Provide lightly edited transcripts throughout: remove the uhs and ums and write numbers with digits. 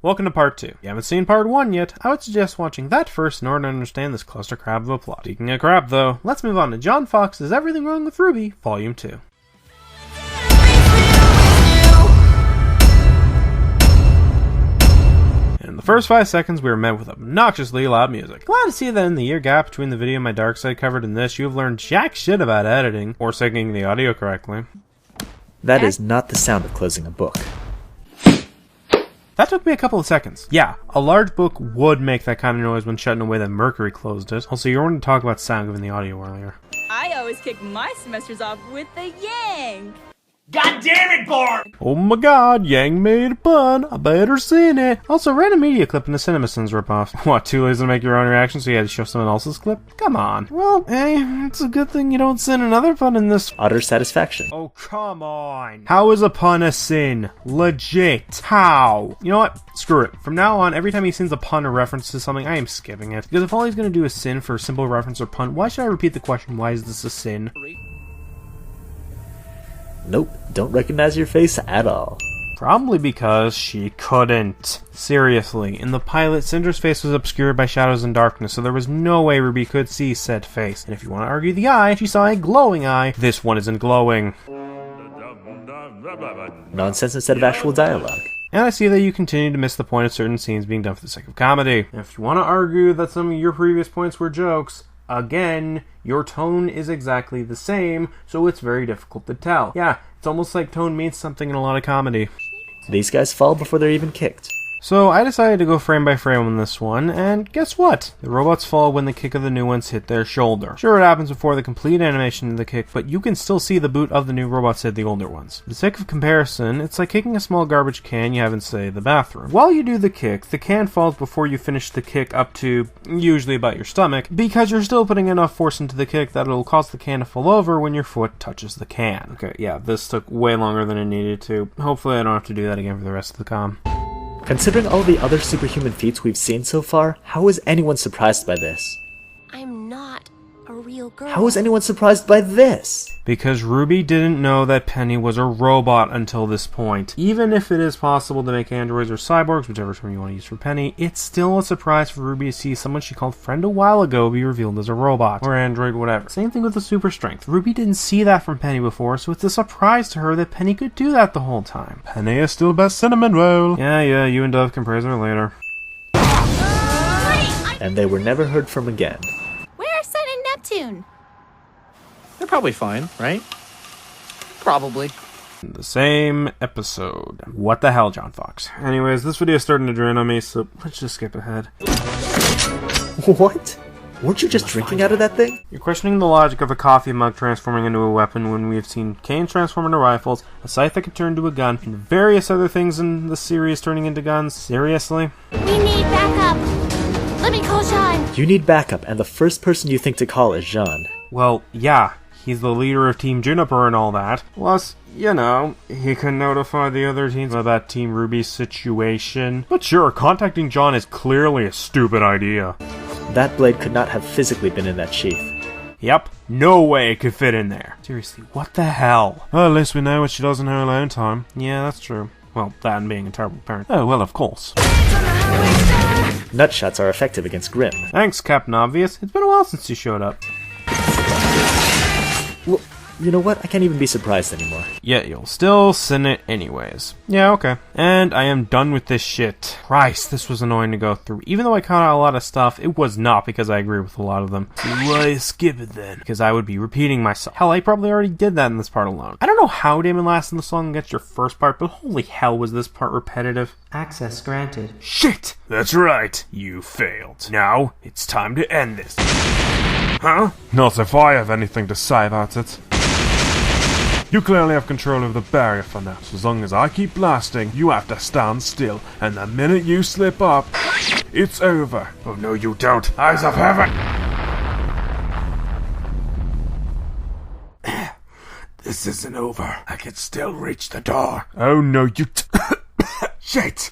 Welcome to part 2. If you haven't seen part 1 yet, I would suggest watching that first in order to understand this cluster crab of a plot. Speaking of crab though, let's move on to JonFawkes' Everything Wrong with RWBY, Volume 2. In the first 5 seconds, we were met with obnoxiously loud music. Glad to see that in the year gap between the video my dark side covered and this, you have learned jack shit about editing, or syncing the audio correctly. That is not the sound of closing a book. That took me a couple of seconds. Yeah, a large book would make that kind of noise when shut in a way that Mercury closed it. Also, you wanted to talk about sound given the audio earlier. I always kick my semesters off with the yang. God damn it, Barb! Oh my god, Yang made a pun. I better seen it. Also, random media clip in the CinemaSins ripoff. What, too lazy to make your own reaction so you had to show someone else's clip? Come on. Well, hey, it's a good thing you don't sin another pun in this. Utter satisfaction. Oh, come on. How is a pun a sin? Legit. How? You know what? Screw it. From now on, every time he sins a pun or reference to something, I am skipping it. Because if all he's going to do is sin for a simple reference or pun, why should I repeat the question, why is this a sin? Nope, don't recognize your face at all. Probably because she couldn't. Seriously, in the pilot, Cinder's face was obscured by shadows and darkness, so there was no way RWBY could see said face. And if you want to argue the eye, she saw a glowing eye. This one isn't glowing. Nonsense instead of actual dialogue. And I see that you continue to miss the point of certain scenes being done for the sake of comedy. If you want to argue that some of your previous points were jokes, again, your tone is exactly the same, so it's very difficult to tell. Yeah, it's almost like tone means something in a lot of comedy. These guys fall before they're even kicked. So I decided to go frame by frame on this one, and guess what? The robots fall when the kick of the new ones hit their shoulder. Sure, it happens before the complete animation of the kick, but you can still see the boot of the new robots hit the older ones. For the sake of comparison, it's like kicking a small garbage can you have in, say, the bathroom. While you do the can falls before you finish the kick up to, usually about your stomach, because you're still putting enough force into the kick that it'll cause the can to fall over when your foot touches the can. Okay, yeah, this took way longer than it needed to. Hopefully I don't have to do that again for the rest of the comm. Considering all the other superhuman feats we've seen so far, how is anyone surprised by this? I'm not a real girl. How is anyone surprised by this? Because RWBY didn't know that Penny was a robot until this point. Even if it is possible to make androids or cyborgs, whichever term you want to use for Penny, it's still a surprise for RWBY to see someone she called friend a while ago be revealed as a robot, or android, whatever. Same thing with the super strength. RWBY didn't see that from Penny before, so it's a surprise to her that Penny could do that the whole time. Penny is still best cinnamon roll. Yeah, you and Dove can praise her later. And they were never heard from again. Where's Sun and Neptune? They're probably fine, right? Probably. The same episode. What the hell, JonFawkes? Anyways, this video is starting to drain on me, so let's just skip ahead. What? Weren't you just drinking out of that thing? You're questioning the logic of a coffee mug transforming into a weapon when we have seen canes transform into rifles, a scythe that can turn into a gun, and various other things in the series turning into guns. Seriously? We need backup. Let me call Jean. You need backup, and the first person you think to call is Jean. Well, yeah. He's the leader of Team Juniper and all that. Plus, you know, he can notify the other teams about Team RWBY's situation. But sure, contacting John is clearly a stupid idea. That blade could not have physically been in that sheath. Yep, no way it could fit in there. Seriously, what the hell? Well, at least we know what she does in her alone time. Yeah, that's true. Well, that and being a terrible parent. Oh, well, of course. Nutshots are effective against Grimm. Thanks, Captain Obvious. It's been a while since you showed up. Well, you know what? I can't even be surprised anymore. Yet you'll still sin it anyways. Yeah, okay. And I am done with this shit. Christ, this was annoying to go through. Even though I caught out a lot of stuff, it was not because I agree with a lot of them. So why skip it then? Because I would be repeating myself. Hell, I probably already did that in this part alone. I don't know how Damon lasts in the song against your first part, but holy hell was this part repetitive. Access granted. Shit! That's right, you failed. Now, it's time to end this. Huh? Not if I have anything to say about it. You clearly have control of the barrier for now, so as long as I keep blasting, you have to stand still, and the minute you slip up, it's over. Oh no you don't, Eyes of Heaven! This isn't over, I can still reach the door. Oh no you shit!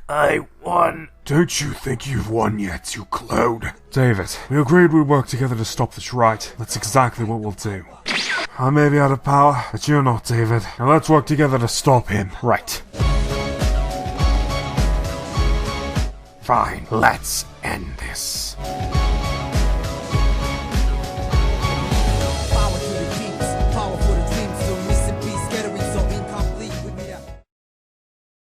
I won. Don't you think you've won yet, you clown? David, we agreed we'd work together to stop this, right? That's exactly what we'll do. I may be out of power, but you're not, David. Now let's work together to stop him. Right. Fine, let's end this.